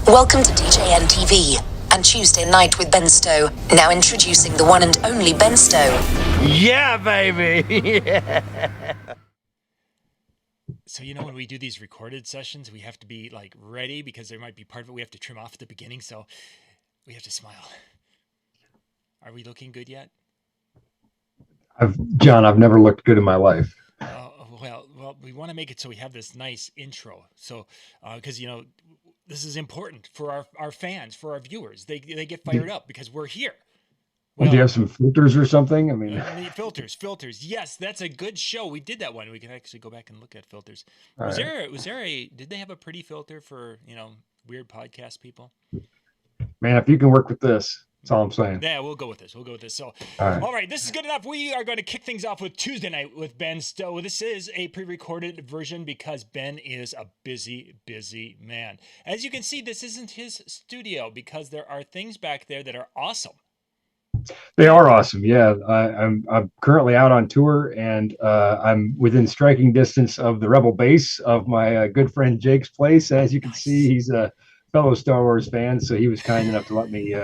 Welcome to DJNTV and Tuesday Night with Ben Stowe. Now introducing the one and only Ben Stowe. Yeah, baby. Yeah. So, when we do these recorded sessions, we have to be like ready because there might be part of it we have to trim off at the beginning. So we have to smile. Are we looking good yet? John, I've never looked good in my life. Well, we want to make it so we have this nice intro. So, because, this is important for our fans, for our viewers. They get fired up because we're here. Well, do you have some filters or something? I mean, filters. Yes, that's a good show. We did that one. We can actually go back and look at filters. Did they have a pretty filter for, weird podcast people? Man, if you can work with this, that's all I'm saying. Yeah, we'll go with this. So, all right, this is good enough. We are going to kick things off with Tuesday Night with Ben Stowe. This is a pre-recorded version because Ben is a busy, busy man. As you can see, this isn't his studio because there are things back there that are awesome. They are awesome. Yeah, I'm currently out on tour, and I'm within striking distance of the Rebel base of my good friend Jake's place. As you can see, he's a fellow Star Wars fan, so he was kind enough to let me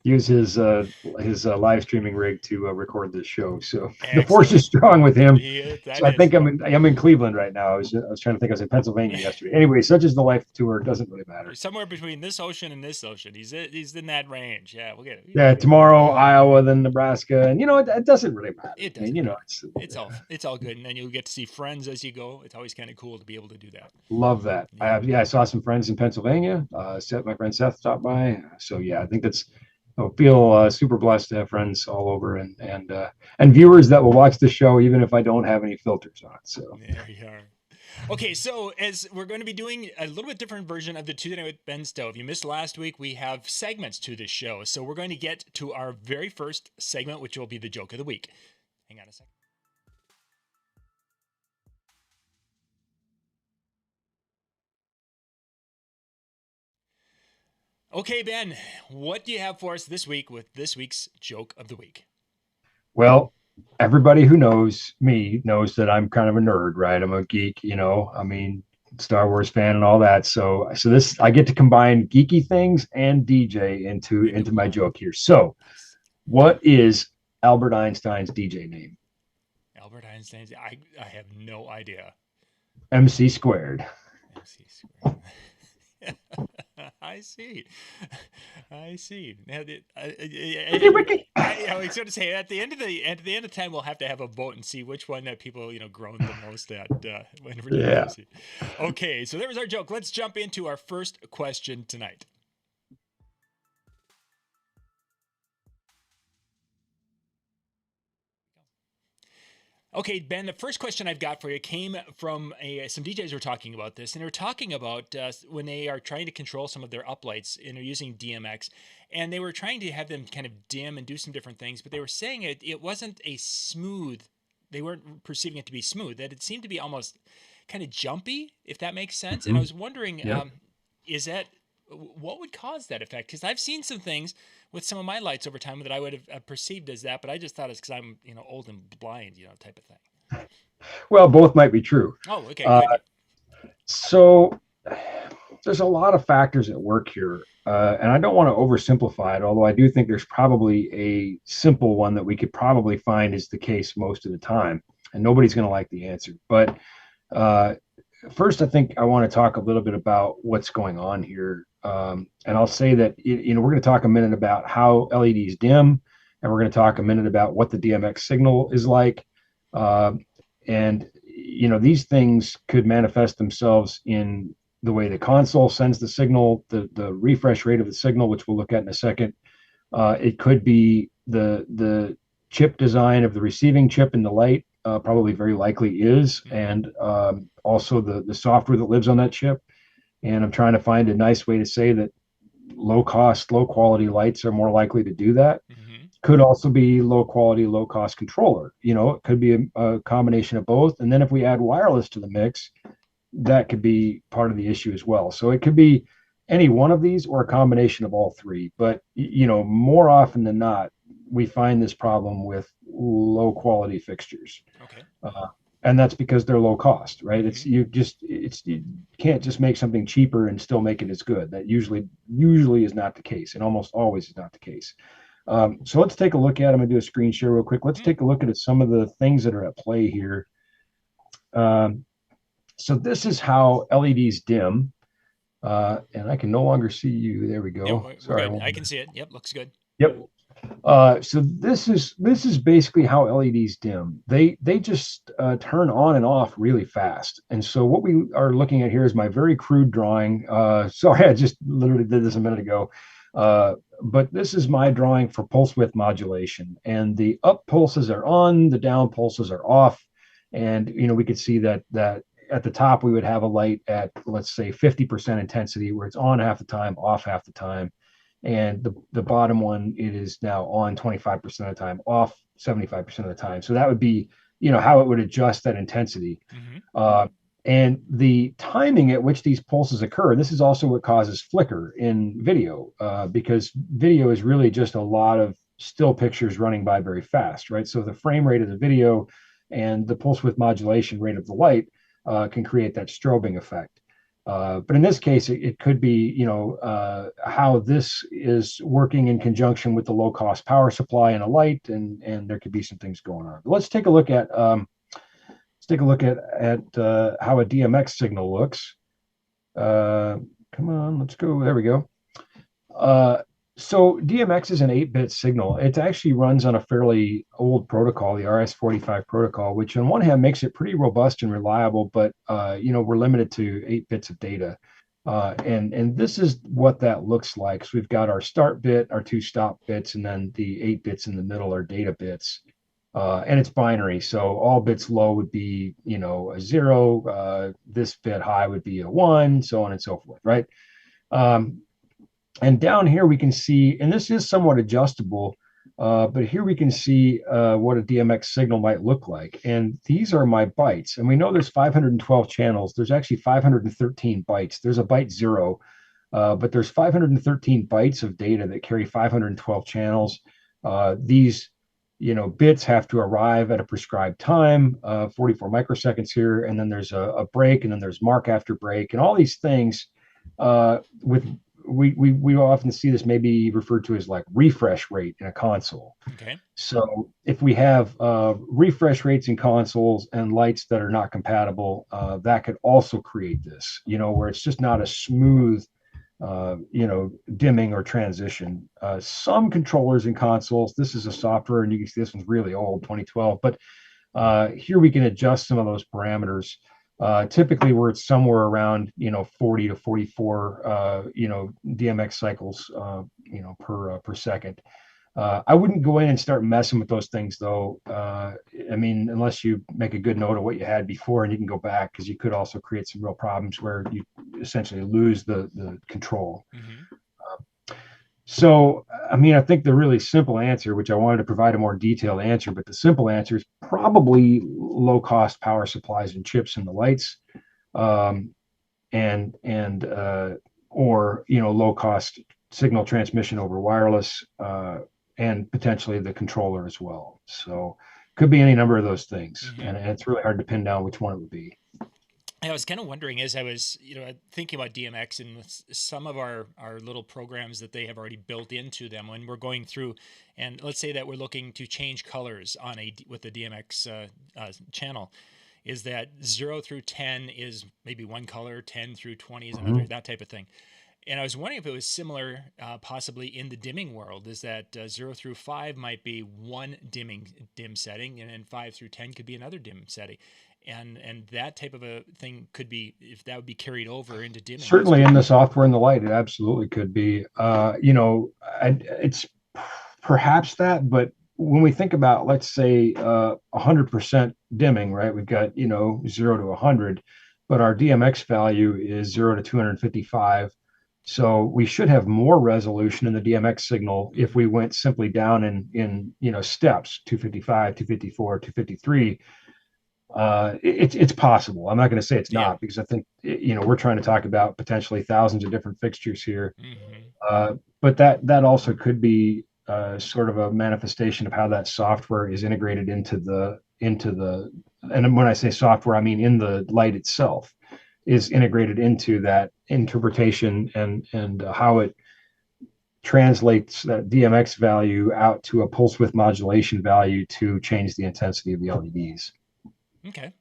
use his live streaming rig to record this show. So excellent. The force is strong with him. So I think I'm in Cleveland right now. I was trying to think I was in Pennsylvania yesterday. Anyway, such as the life tour, it doesn't really matter. Somewhere between this ocean and this ocean. He's in that range. Yeah, we'll get it. Yeah, tomorrow Iowa, then Nebraska, and it doesn't really matter. It doesn't. I mean, it's all good, and then you'll get to see friends as you go. It's always kind of cool to be able to do that. Love that. Yeah. I saw some friends in Pennsylvania. My friend Seth stopped by. So yeah, I think that's. I feel super blessed to have friends all over and viewers that will watch the show even if I don't have any filters on. So there you are. Okay, so as we're going to be doing a little bit different version of the Tuesday Night with Ben Stowe. If you missed last week, we have segments to this show. So we're going to get to our very first segment, which will be the joke of the week. Hang on a second. Okay, Ben, what do you have for us this week with this week's joke of the week? Well, everybody who knows me knows that I'm kind of a nerd, right? I'm a geek, Star Wars fan and all that. So this, I get to combine geeky things and DJ into my joke here. So what is Albert Einstein's DJ name? Albert Einstein's, I have no idea. MC squared. MC squared. I see. Now, I was going to say at the end of time we'll have to have a vote and see which one that people groan the most at. Yeah. Okay, so there was our joke. Let's jump into our first question tonight. Okay, Ben, the first question I've got for you came from some DJs were talking about this, and they were talking about when they are trying to control some of their uplights and they're using DMX, and they were trying to have them kind of dim and do some different things, but they were saying it wasn't a smooth, they weren't perceiving it to be smooth, that it seemed to be almost kind of jumpy, if that makes sense. Mm-hmm. And I was wondering, what would cause that effect? Because I've seen some things with some of my lights over time that I would have perceived as that, but I just thought it's because I'm, old and blind, type of thing. Well, both might be true. Oh, okay. So there's a lot of factors at work here, and I don't want to oversimplify it, although I do think there's probably a simple one that we could probably find is the case most of the time, and nobody's going to like the answer. But first, I think I want to talk a little bit about what's going on here. And I'll say that, we're going to talk a minute about how LEDs dim, and we're going to talk a minute about what the DMX signal is like. And these things could manifest themselves in the way the console sends the signal, the refresh rate of the signal, which we'll look at in a second. It could be the chip design of the receiving chip in the light, probably very likely is, and also the software that lives on that chip. And I'm trying to find a nice way to say that low quality lights are more likely to do that. Mm-hmm. Could also be low quality, low cost controller. It could be a combination of both. And then if we add wireless to the mix, that could be part of the issue as well. So it could be any one of these or a combination of all three. But, more often than not, we find this problem with low quality fixtures. Okay. And that's because they're low cost, right? Mm-hmm. You can't just make something cheaper and still make it as good. That usually is not the case, and almost always is not the case. So let's take a look at. I'm gonna do a screen share real quick. Let's take a look at some of the things that are at play here. Um, so this is how LEDs dim, and I can no longer see you. There we Yeah, go. we're Sorry. good. I can see it. Yep, looks good. Yep. So this is basically how LEDs dim. They just turn on and off really fast. And so what we are looking at here is my very crude drawing. Sorry, I just literally did this a minute ago. But this is my drawing for pulse width modulation. And the up pulses are on, the down pulses are off. And we could see that at the top we would have a light at, let's say, 50% intensity, where it's on half the time, off half the time. And the bottom one, it is now on 25% of the time, off 75% of the time. So that would be how it would adjust that intensity. Mm-hmm. And the timing at which these pulses occur, this is also what causes flicker in video, because video is really just a lot of still pictures running by very fast, right? So the frame rate of the video and the pulse width modulation rate of the light can create that strobing effect. But in this case, it could be, how this is working in conjunction with the low cost power supply and a light, and there could be some things going on. But let's take a look at how a DMX signal looks. Come on, let's go. There we go. So DMX is an 8-bit signal. It actually runs on a fairly old protocol, the RS-45 protocol, which on one hand makes it pretty robust and reliable, but we're limited to 8 bits of data. And this is what that looks like. So we've got our start bit, our 2 stop bits, and then the 8 bits in the middle are data bits. And it's binary. So all bits low would be, a 0. This bit high would be a 1, so on and so forth, right? And down here we can see, and this is somewhat adjustable, but here we can see what a DMX signal might look like. And these are my bytes. And we know there's 512 channels. There's actually 513 bytes. There's a byte 0, but there's 513 bytes of data that carry 512 channels. These bits have to arrive at a prescribed time, 44 microseconds here, and then there's a break, and then there's mark after break, and all these things we often see this maybe referred to as like refresh rate in a console. Okay. So if we have refresh rates in consoles and lights that are not compatible, that could also create this, where it's just not a smooth, dimming or transition. Some controllers in consoles, this is a software, and you can see this one's really old, 2012, but here we can adjust some of those parameters. Typically where it's somewhere around 40 to 44 DMX cycles per second. I wouldn't go in and start messing with those things though. Unless you make a good note of what you had before, and you can go back, because you could also create some real problems where you essentially lose the control. Mm-hmm. So, I think the really simple answer, which I wanted to provide a more detailed answer, but the simple answer is probably low cost power supplies and chips in the lights, or low cost signal transmission over wireless, and potentially the controller as well. So, could be any number of those things, Mm-hmm. and it's really hard to pin down which one it would be. I was kind of wondering, as I was, thinking about DMX and some of our little programs that they have already built into them when we're going through, and let's say that we're looking to change colors with the DMX channel, is that 0 through 10 is maybe one color, 10 through 20 is another, that type of thing. And I was wondering if it was similar, possibly in the dimming world, is that 0 through 5 might be one dim setting, and then 5 through 10 could be another dim setting. And that type of a thing could be, if that would be carried over into dimming. Certainly in the software and the light, it absolutely could be. It's perhaps that, but when we think about, let's say, 100% dimming, right? We've got 0 to 100, but our DMX value is 0 to 255. So we should have more resolution in the DMX signal if we went simply down in steps, 255, 254, 253. It's possible. I'm not going to say it's not, because I think we're trying to talk about potentially thousands of different fixtures here. Mm-hmm. But that also could be sort of a manifestation of how that software is integrated into the and when I say software, I mean in the light itself, is integrated into that interpretation and how it translates that DMX value out to a pulse width modulation value to change the intensity of the LEDs. Okay.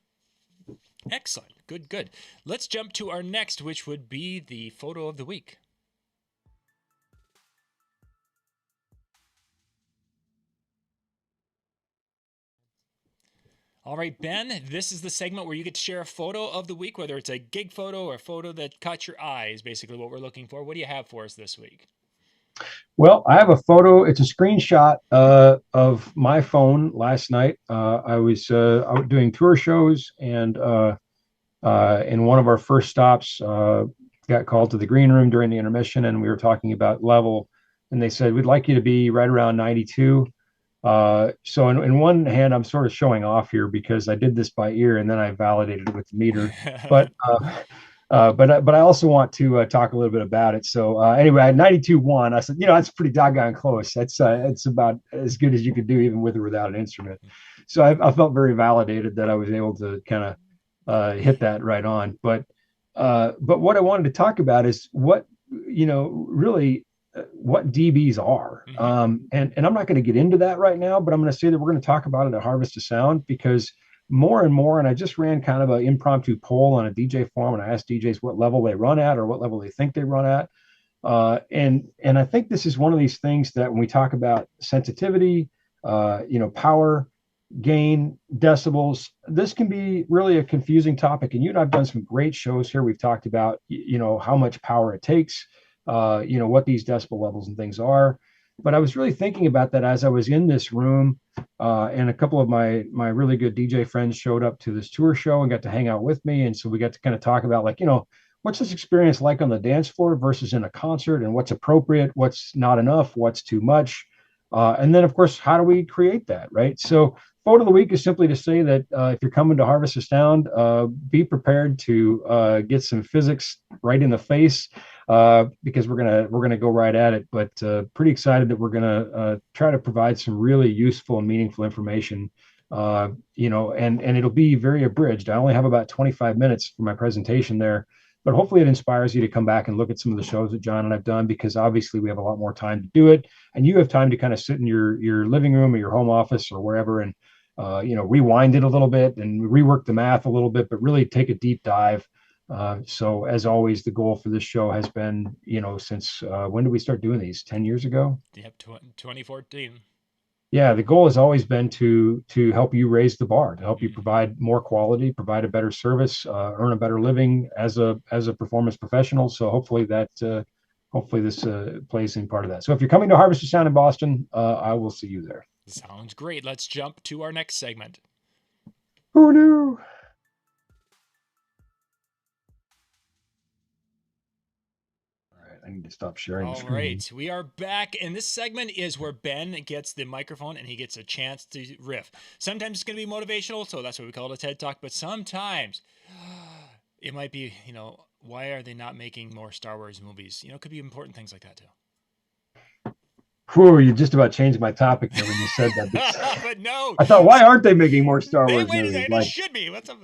Excellent. Good, good. Let's jump to our next, which would be the photo of the week. All right, Ben, this is the segment where you get to share a photo of the week, whether it's a gig photo or a photo that caught your eye is basically what we're looking for. What do you have for us this week? Well, I have a photo. It's a screenshot of my phone last night. I was out doing tour shows, and in one of our first stops, got called to the green room during the intermission, and we were talking about level, and they said, we'd like you to be right around 92. So in one hand, I'm sort of showing off here because I did this by ear and then I validated it with the meter. But but I also want to talk a little bit about it. So anyway, I had 92.1. I said, that's pretty doggone close. It's about as good as you could do, even with or without an instrument. So I felt very validated that I was able to kind of hit that right on. But what I wanted to talk about is what really what DBs are. And I'm not going to get into that right now, but I'm going to say that we're going to talk about it at Harvest of Sound, because more and more, and I just ran kind of an impromptu poll on a DJ forum, and I asked DJs what level they run at or what level they think they run at. And I think this is one of these things that when we talk about sensitivity, power, gain, decibels, this can be really a confusing topic. And you and I've done some great shows here. We've talked about, how much power it takes, what these decibel levels and things are. But I was really thinking about that as I was in this room, and a couple of my really good DJ friends showed up to this tour show and got to hang out with me. And so we got to kind of talk about, like, what's this experience like on the dance floor versus in a concert, and what's appropriate, what's not enough, what's too much. And then, of course, how do we create that, right? So photo of the week is simply to say that if you're coming to Harvest of Sound, be prepared to get some physics right in the face, because we're gonna go right at it. But pretty excited that we're gonna try to provide some really useful and meaningful information. And it'll be very abridged. I only have about 25 minutes for my presentation there, but hopefully it inspires you to come back and look at some of the shows that John and I've done, because obviously we have a lot more time to do it, and you have time to kind of sit in your living room or your home office or wherever and rewind it a little bit and rework the math a little bit, but really take a deep dive. So as always, the goal for this show has been, since when did we start doing these? 10 years ago? Yep, 2014. Yeah, the goal has always been to help you raise the bar, to help you provide more quality, provide a better service, earn a better living as a performance professional. So hopefully this plays in part of that. So if you're coming to Harvest of Sound in Boston, I will see you there. Sounds great. Let's jump to our next segment. Who knew? I need to stop sharing the screen. All right, we are back, and this segment is where Ben gets the microphone and he gets a chance to riff. Sometimes it's going to be motivational, so that's what we call it a TED Talk, but sometimes it might be, why are they not making more Star Wars movies? It could be important things like that too. Whew, you just about changed my topic there when you said that. But no. I thought, why aren't they making more Star Wars movies? It should be. What's up?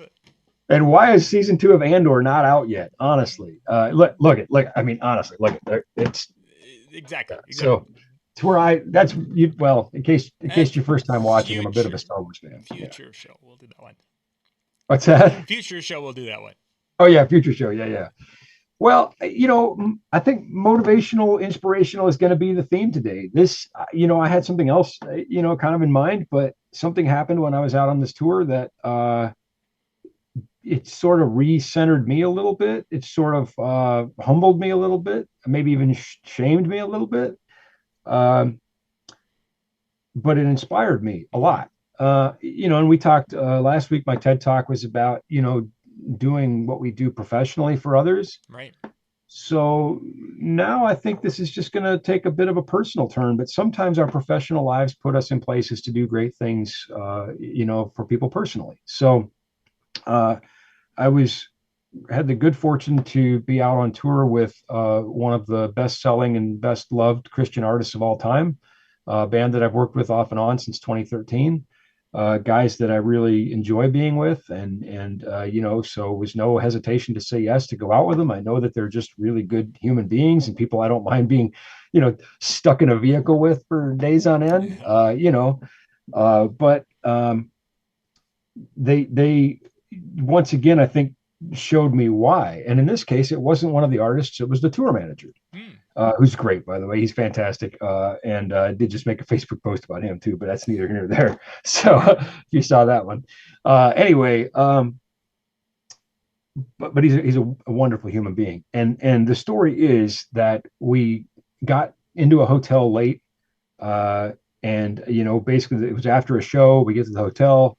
And why is season 2 of Andor not out yet? Honestly, honestly, look at it's exactly. So to where that's you. Well, in case your first time watching, I'm a bit of a Star Wars fan. Future show, we'll do that one. What's that? Future show, we'll do that one. Oh yeah, future show. Yeah. Well, I think motivational, inspirational is going to be the theme today. This, I had something else, kind of in mind, but something happened when I was out on this tour that it sort of re-centered me a little bit. It sort of humbled me a little bit, maybe even shamed me a little bit. But it inspired me a lot. And we talked last week, my TED Talk was about, doing what we do professionally for others. Right. So now I think this is just going to take a bit of a personal turn, but sometimes our professional lives put us in places to do great things, for people personally. So I had the good fortune to be out on tour with one of the best-selling and best-loved Christian artists of all time, a band that I've worked with off and on since 2013. guys that I really enjoy being with, and so it was no hesitation to say yes to go out with them. I know that they're just really good human beings and people I don't mind being, stuck in a vehicle with for days on end. But they once again, I think, showed me why. And in this case, it wasn't one of the artists; it was the tour manager. Who's great, by the way. He's fantastic. And I did just make a Facebook post about him too, but that's neither here nor there. So if you saw that one. Anyway, but he's a wonderful human being. And the story is that we got into a hotel late. And basically it was after a show. We get to the hotel,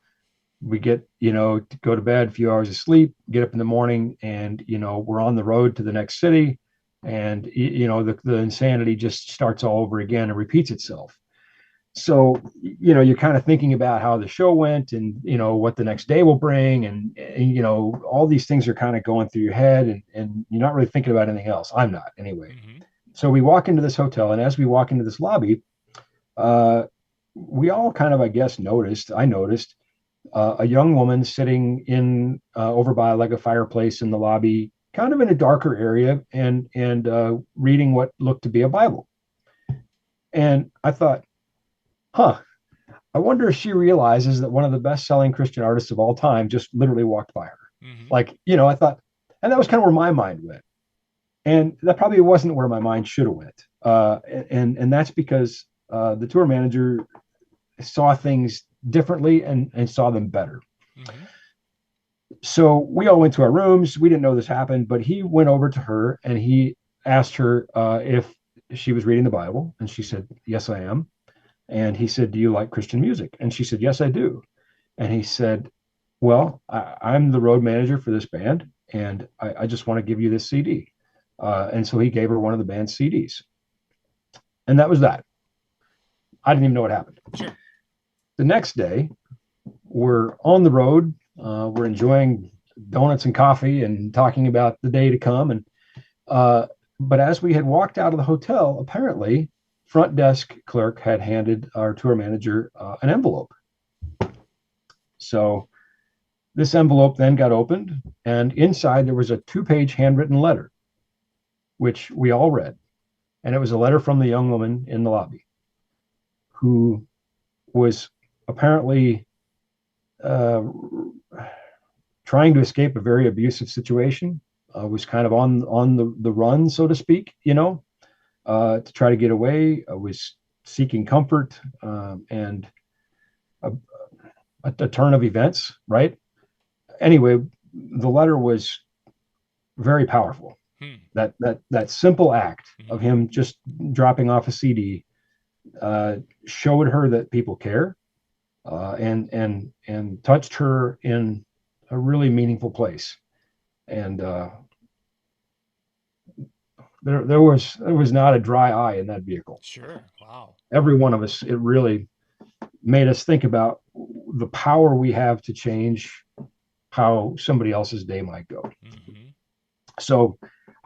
we get, to go to bed, a few hours of sleep, get up in the morning, and, we're on the road to the next city. And, the insanity just starts all over again and repeats itself. So, you're kind of thinking about how the show went and, what the next day will bring. And all these things are kind of going through your head, and you're not really thinking about anything else. I'm not anyway. So we walk into this hotel, and as we walk into this lobby, we all kind of, I guess, I noticed a young woman sitting in over by like a fireplace in the lobby, kind of in a darker area, and reading what looked to be a Bible. And I thought, I wonder if she realizes that one of the best-selling Christian artists of all time just literally walked by her. I thought, and that was kind of where my mind went. And that probably wasn't where my mind should have went. And that's because the tour manager saw things differently and saw them better. So we all went to our rooms. We didn't know this happened, but he went over to her and he asked her if she was reading the Bible. And she said, "Yes, I am." And he said, "Do you like Christian music?" And she said, "Yes, I do." And he said, "Well, I'm the road manager for this band, and I just want to give you this CD." And so he gave her one of the band's CDs. And that was that. I didn't even know what happened. Sure. The next day, we're on the road. We're enjoying donuts and coffee and talking about the day to come. And but as we had walked out of the hotel, apparently, front desk clerk had handed our tour manager an envelope. So this envelope then got opened, and inside there was a 2-page handwritten letter, which we all read. And it was a letter from the young woman in the lobby, who was apparently trying to escape a very abusive situation, was kind of on the run, so to speak, to try to get away, was seeking comfort, and a turn of events, right? Anyway, the letter was very powerful. That simple act of him just dropping off a CD showed her that people care, and touched her in a really meaningful place. And there was not a dry eye in that vehicle. Sure. Wow. Every one of us, it really made us think about the power we have to change how somebody else's day might go. So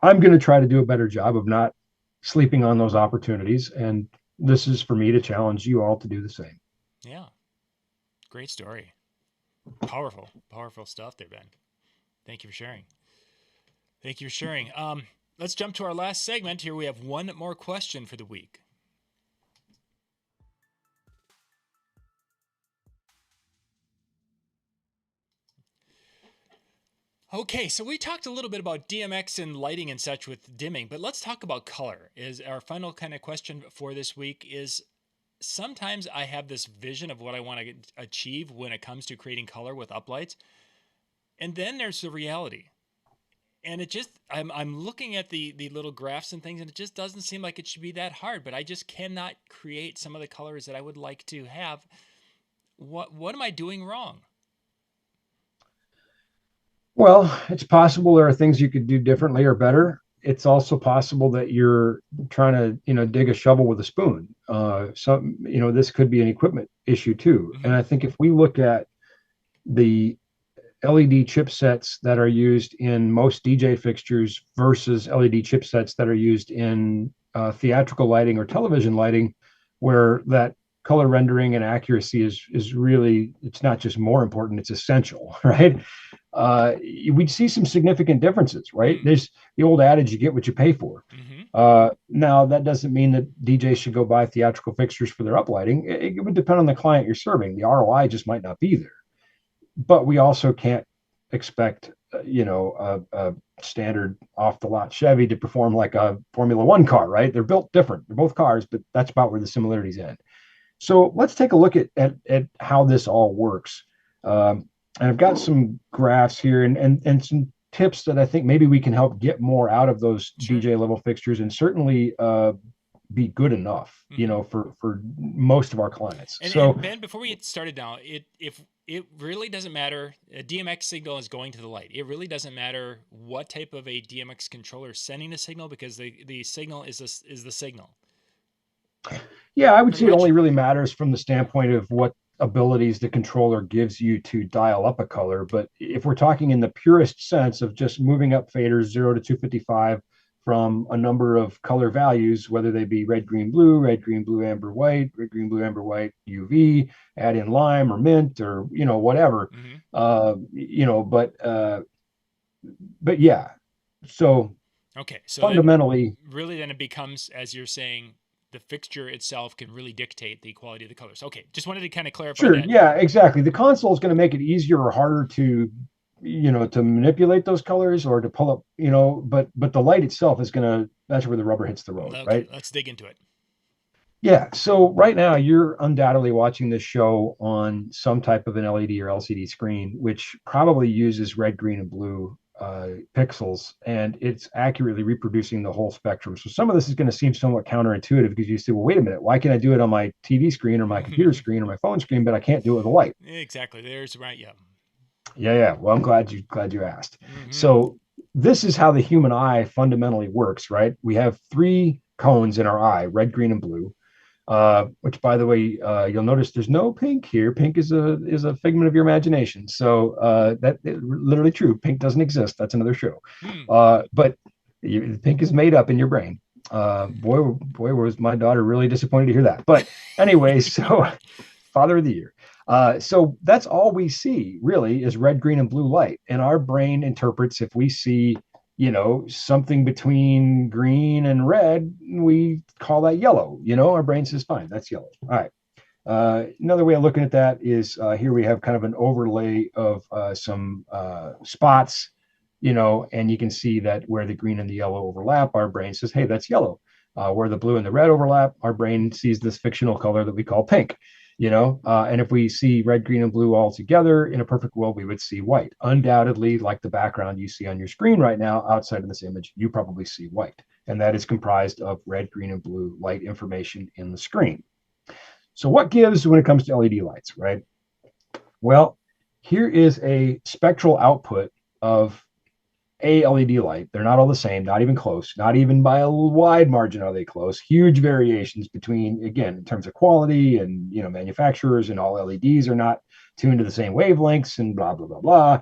I'm going to try to do a better job of not sleeping on those opportunities. And this is for me to challenge you all to do the same. Yeah. Great story. Powerful stuff there, Ben. Thank you for sharing. Let's jump to our last segment. Here we have one more question for the week. Okay, so we talked a little bit about DMX and lighting and such with dimming, but let's talk about color. Is our final kind of question for this week is, sometimes I have this vision of what I want to achieve when it comes to creating color with uplights. And then there's the reality. And it just, I'm looking at the little graphs and things, and it just doesn't seem like it should be that hard, but I just cannot create some of the colors that I would like to have. What am I doing wrong? Well, it's possible there are things you could do differently or better. It's also possible that you're trying to, dig a shovel with a spoon. This could be an equipment issue too. And I think if we look at the LED chipsets that are used in most DJ fixtures versus LED chipsets that are used in theatrical lighting or television lighting, where that color rendering and accuracy is really, it's not just more important, it's essential, right? We'd see some significant differences, right? There's the old adage, you get what you pay for. Now, that doesn't mean that DJs should go buy theatrical fixtures for their uplighting. It would depend on the client you're serving. The ROI just might not be there. But we also can't expect, a standard off the lot Chevy to perform like a Formula One car, right? They're built different. They're both cars, but that's about where the similarities end. So let's take a look at how this all works. And I've got some graphs here and some tips that I think maybe we can help get more out of those DJ level fixtures, and certainly be good enough, for most of our clients. And Ben, before we get started now, if it really doesn't matter, a DMX signal is going to the light. It really doesn't matter what type of a DMX controller is sending the signal, because the signal is the signal. Yeah, I would say it only really matters from the standpoint of what abilities the controller gives you to dial up a color. But if we're talking in the purest sense of just moving up faders 0 to 255 from a number of color values, whether they be red, green, blue, amber, white, red, green, blue, amber, white, UV, add in lime or mint or, whatever, but yeah. So, okay. So fundamentally, really then it becomes, as you're saying, the fixture itself can really dictate the quality of the colors. Okay. Just wanted to kind of clarify that. Yeah, exactly. The console is going to make it easier or harder to manipulate those colors or to pull up, but the light itself is that's where the rubber hits the road, right? Let's dig into it. Yeah. So right now you're undoubtedly watching this show on some type of an LED or LCD screen, which probably uses red, green, and blue pixels, and it's accurately reproducing the whole spectrum. So some of this is going to seem somewhat counterintuitive, because you say, well, wait a minute, why can I do it on my TV screen or my computer screen or my phone screen, but I can't do it with a light? Exactly. There's right. Yeah. Yeah. Well, I'm glad you asked. So this is how the human eye fundamentally works, right? We have 3 cones in our eye, red, green, and blue, which, by the way, you'll notice there's no pink here. Pink is a figment of your imagination. So that literally true. Pink doesn't exist. That's another show. But pink is made up in your brain. Boy, was my daughter really disappointed to hear that. But anyway, so Father of the Year. So that's all we see really is red, green, and blue light. And our brain interprets, if we see, something between green and red, we call that yellow. Our brain says, fine, that's yellow. All right. Another way of looking at that is here we have kind of an overlay of some spots, and you can see that where the green and the yellow overlap, our brain says, hey, that's yellow. Where the blue and the red overlap, our brain sees this fictional color that we call pink. And if we see red, green, and blue all together in a perfect world, we would see white. Undoubtedly, like the background you see on your screen right now, outside of this image, you probably see white. And that is comprised of red, green, and blue light information in the screen. So what gives when it comes to LED lights, right? Well, here is a spectral output of a LED light. They're not all the same, not even close, not even by a wide margin are they close. Huge variations between, again, in terms of quality and, manufacturers, and all LEDs are not tuned to the same wavelengths and blah, blah, blah, blah.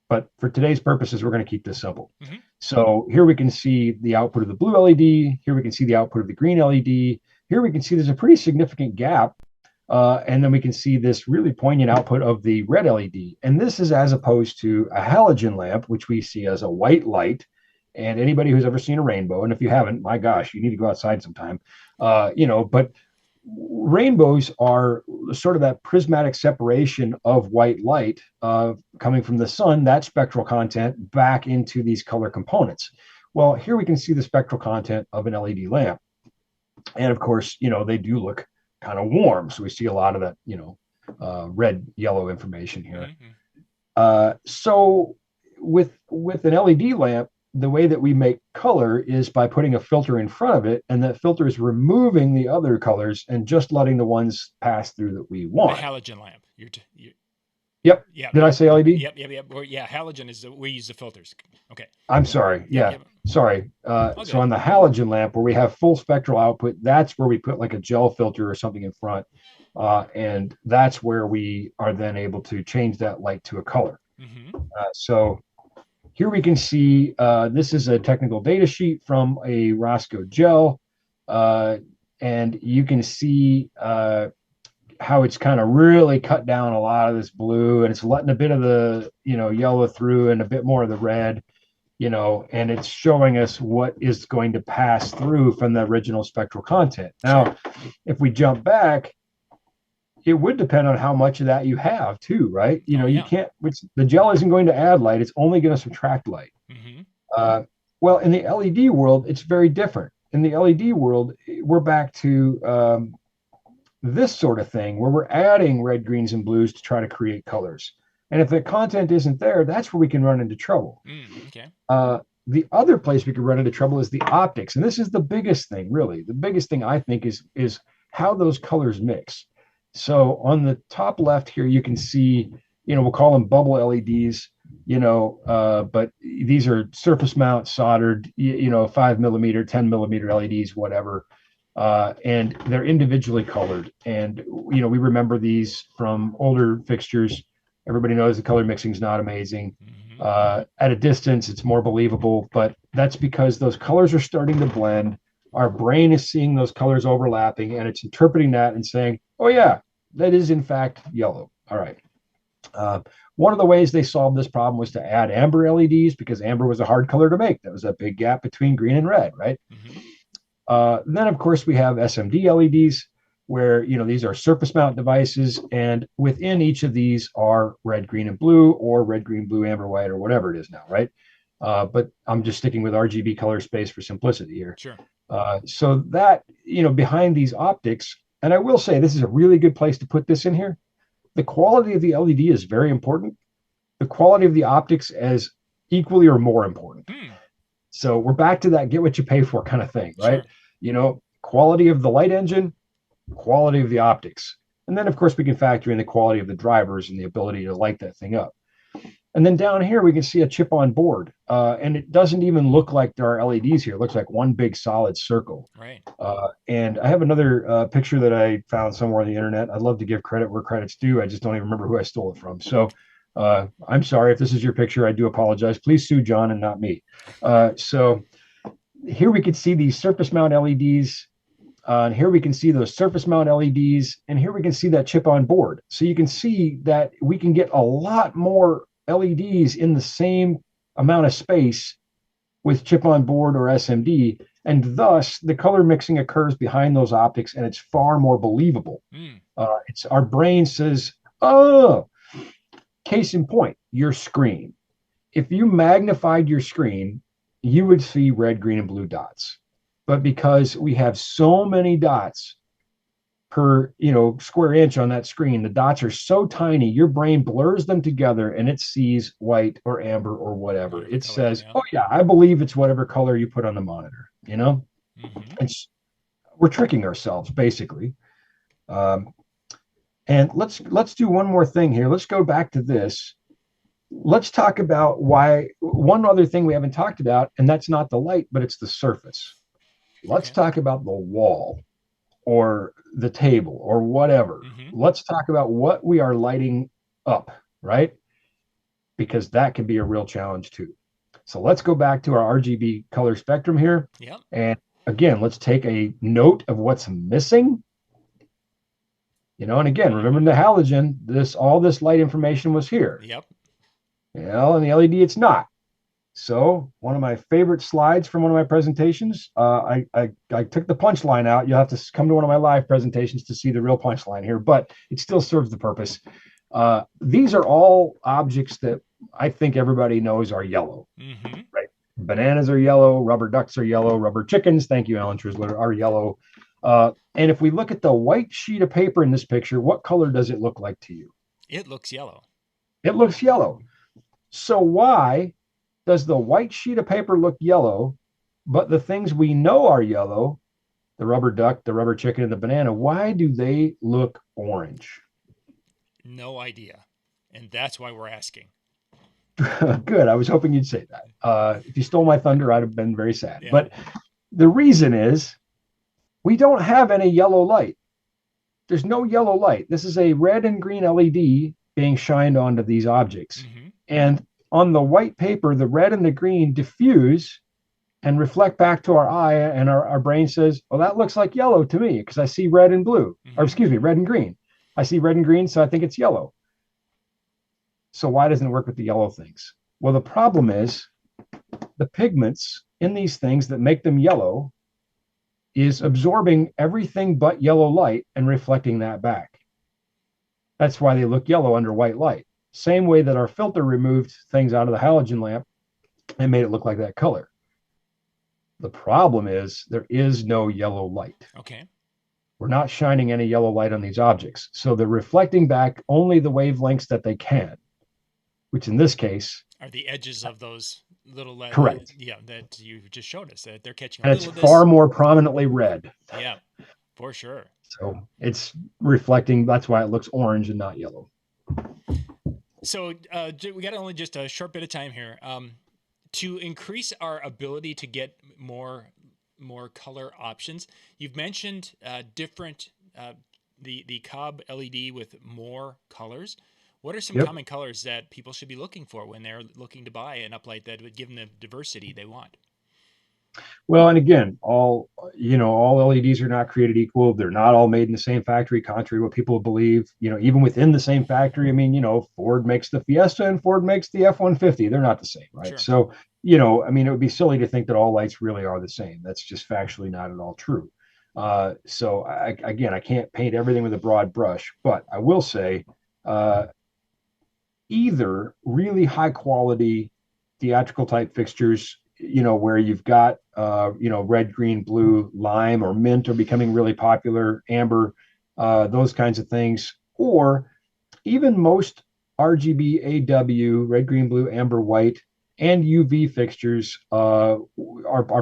But for today's purposes, we're going to keep this simple. So here we can see the output of the blue LED. Here we can see the output of the green LED. Here we can see there's a pretty significant gap. And then we can see this really poignant output of the red LED. And this is as opposed to a halogen lamp, which we see as a white light. And anybody who's ever seen a rainbow, and if you haven't, my gosh, you need to go outside sometime. But rainbows are sort of that prismatic separation of white light coming from the sun, that spectral content back into these color components. Well, here we can see the spectral content of an LED lamp. And of course, they do look kind of warm. So we see a lot of that, red, yellow information here. So with an LED lamp, the way that we make color is by putting a filter in front of it, and that filter is removing the other colors and just letting the ones pass through that we want. The halogen lamp. Yep. Did I say LED? Yep. Yeah, halogen is we use the filters. Okay. I'm sorry. Yeah. Sorry. So on the halogen lamp, where we have full spectral output, that's where we put like a gel filter or something in front. And that's where we are then able to change that light to a color. So here we can see, this is a technical data sheet from a Roscoe gel. and you can see how it's kind of really cut down a lot of this blue, and it's letting a bit of the yellow through and a bit more of the red, and it's showing us what is going to pass through from the original spectral content. Now, if we jump back, it would depend on how much of that you have too, right? You can't, the gel isn't going to add light, it's only going to subtract light. Well, in the LED world, it's very different. In the LED world, we're back to this sort of thing where we're adding red, greens, and blues to try to create colors. And if the content isn't there, that's where we can run into trouble. The other place we could run into trouble is the optics. And this is the biggest thing, really. The biggest thing I think is how those colors mix. So on the top left here, you can see, we'll call them bubble LEDs, but these are surface mount soldered, 5 millimeter, 10 millimeter LEDs, whatever. And they're individually colored. And, we remember these from older fixtures. Everybody knows the color mixing is not amazing. At a distance, it's more believable, but that's because those colors are starting to blend. Our brain is seeing those colors overlapping, and it's interpreting that and saying, oh, yeah, that is, in fact, yellow. All right. One of the ways they solved this problem was to add amber LEDs, because amber was a hard color to make. That was a big gap between green and red, right? Then, of course, we have SMD LEDs, where, these are surface mount devices, and within each of these are red, green, and blue, or red, green, blue, amber, white, or whatever it is now, right? But I'm just sticking with RGB color space for simplicity here. Sure. So that, behind these optics, and I will say this is a really good place to put this in here. The quality of the LED is very important. The quality of the optics is equally or more important. So we're back to that get what you pay for kind of thing, right? Sure. Quality of the light engine, quality of the optics. And then, of course, we can factor in the quality of the drivers and the ability to light that thing up. And then down here, we can see a chip on board. And it doesn't even look like there are LEDs here. It looks like one big solid circle. Right. And I have another picture that I found somewhere on the internet. I'd love to give credit where credit's due. I just don't even remember who I stole it from. So I'm sorry if this is your picture. I do apologize. Please sue John and not me. So here we can see these surface mount LEDs. And here we can see those surface mount LEDs. And here we can see that chip on board. So you can see that we can get a lot more LEDs in the same amount of space with chip on board or SMD, and thus the color mixing occurs behind those optics, and it's far more believable. It's our brain says, oh, case in point, your screen. If you magnified your screen, you would see red, green, and blue dots. But because we have so many dots per square inch on that screen, the dots are so tiny, your brain blurs them together and it sees white or amber or whatever. It says, oh yeah, I believe it's whatever color you put on the monitor. We're tricking ourselves basically. And let's do one more thing here. Let's go back to this. Let's talk about one other thing we haven't talked about, and that's not the light, but it's the surface. Let's talk about the wall or the table or whatever. Let's talk about what we are lighting up, right? Because that can be a real challenge too. So let's go back to our RGB color spectrum here. And again, let's take a note of what's missing. And again, remember the halogen, all this light information was here. And the LED, it's not. So one of my favorite slides from one of my presentations, I took the punchline out. You'll have to come to one of my live presentations to see the real punchline here, but it still serves the purpose. These are all objects that I think everybody knows are yellow, right? Bananas are yellow, rubber ducks are yellow, rubber chickens, thank you, Alan Trisler, are yellow. And if we look at the white sheet of paper in this picture, what color does it look like to you? It looks yellow. It looks yellow. So why does the white sheet of paper look yellow, but the things we know are yellow, the rubber duck, the rubber chicken, and the banana, why do they look orange? No idea. And that's why we're asking. Good. I was hoping you'd say that. If you stole my thunder, I'd have been very sad. But the reason is we don't have any yellow light. There's no yellow light. This is a red and green LED being shined onto these objects. And on the white paper, the red and the green diffuse, and reflect back to our eye, and our brain says, oh, that looks like yellow to me because I see red and blue, or excuse me, red and green. I see red and green, so I think it's yellow. So why doesn't it work with the yellow things? Well, the problem is the pigments in these things that make them yellow is absorbing everything but yellow light and reflecting that back. That's why they look yellow under white light. Same way that our filter removed things out of the halogen lamp and made it look like that color. The problem is there is no yellow light. Okay. We're not shining any yellow light on these objects. So they're reflecting back only the wavelengths that they can, which in this case are the edges of those little correct. Yeah, that you just showed us that they're catching. And it's far more prominently red. Yeah, for sure. So it's reflecting. That's why it looks orange and not yellow. So we got only just a short bit of time here. To increase our ability to get more color options, you've mentioned different the Cobb LED with more colors. What are some common colors that people should be looking for when they're looking to buy an uplight that would give them the diversity they want? Well, and again, all LEDs are not created equal. They're not all made in the same factory, contrary to what people believe. Even within the same factory, I mean, Ford makes the Fiesta and Ford makes the F-150. They're not the same, right? Sure. So, I mean, it would be silly to think that all lights really are the same. That's just factually not at all true. So I can't paint everything with a broad brush, but I will say either really high quality theatrical type fixtures, where you've got, red, green, blue, lime, or mint are becoming really popular, amber, those kinds of things, or even most RGB AW, red, green, blue, amber, white, and UV fixtures are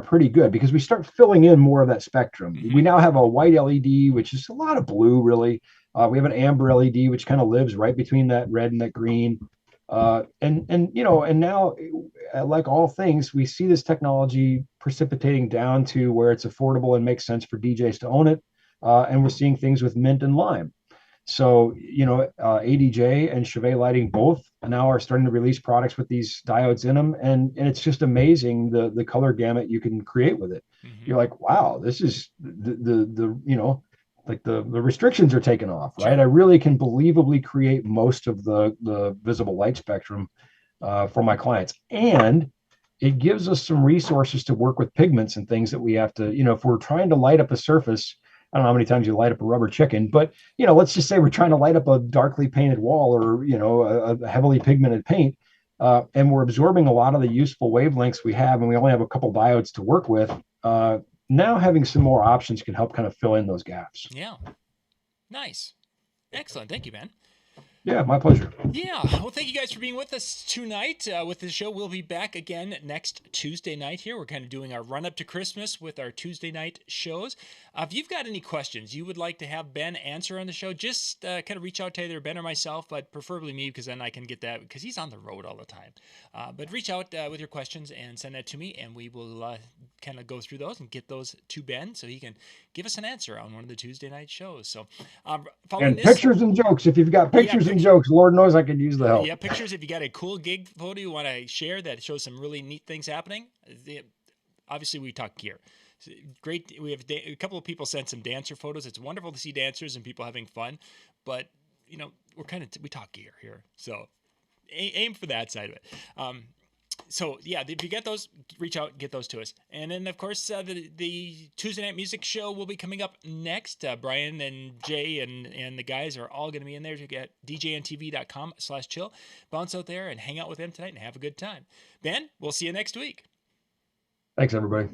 pretty good because we start filling in more of that spectrum. Mm-hmm. We now have a white LED, which is a lot of blue, really. We have an amber LED, which kind of lives right between that red and that green. And now, like all things, we see this technology precipitating down to where it's affordable and makes sense for DJs to own it. And we're seeing things with mint and lime. So, ADJ and Chevet Lighting both now are starting to release products with these diodes in them. And it's just amazing the color gamut you can create with it. Mm-hmm. You're like, wow, this is the restrictions are taken off, right? Sure. I really can believably create most of the visible light spectrum for my clients. And it gives us some resources to work with pigments and things that we have to, if we're trying to light up a surface, I don't know how many times you light up a rubber chicken, but, let's just say we're trying to light up a darkly painted wall or, a heavily pigmented paint, and we're absorbing a lot of the useful wavelengths we have, and we only have a couple diodes to work with. Now having some more options can help kind of fill in those gaps. Yeah. Nice. Excellent. Thank you, Ben. Yeah, my pleasure. Yeah. Well, thank you guys for being with us tonight with the show. We'll be back again next Tuesday night here. We're kind of doing our run up to Christmas with our Tuesday night shows. If you've got any questions you would like to have Ben answer on the show, just kind of reach out to either Ben or myself, but preferably me because then I can get that because he's on the road all the time. But reach out with your questions and send that to me, and we will kind of go through those and get those to Ben so he can give us an answer on one of the Tuesday night shows. So, and pictures and jokes. If you've got pictures and jokes, Lord knows I could use the help. Yeah, pictures. If you got a cool gig photo you want to share that shows some really neat things happening, obviously we talk gear. Great. We have a couple of people sent some dancer photos. It's wonderful to see dancers and people having fun, but we talk gear here, so aim for that side of it. So yeah, if you get those, reach out, get those to us. And then of course the Tuesday night music show will be coming up next. Brian and Jay and the guys are all going to be in there to get DJNTV.com/chill. Bounce out there and hang out with them tonight and have a good time. Ben, we'll see you next week. Thanks, everybody.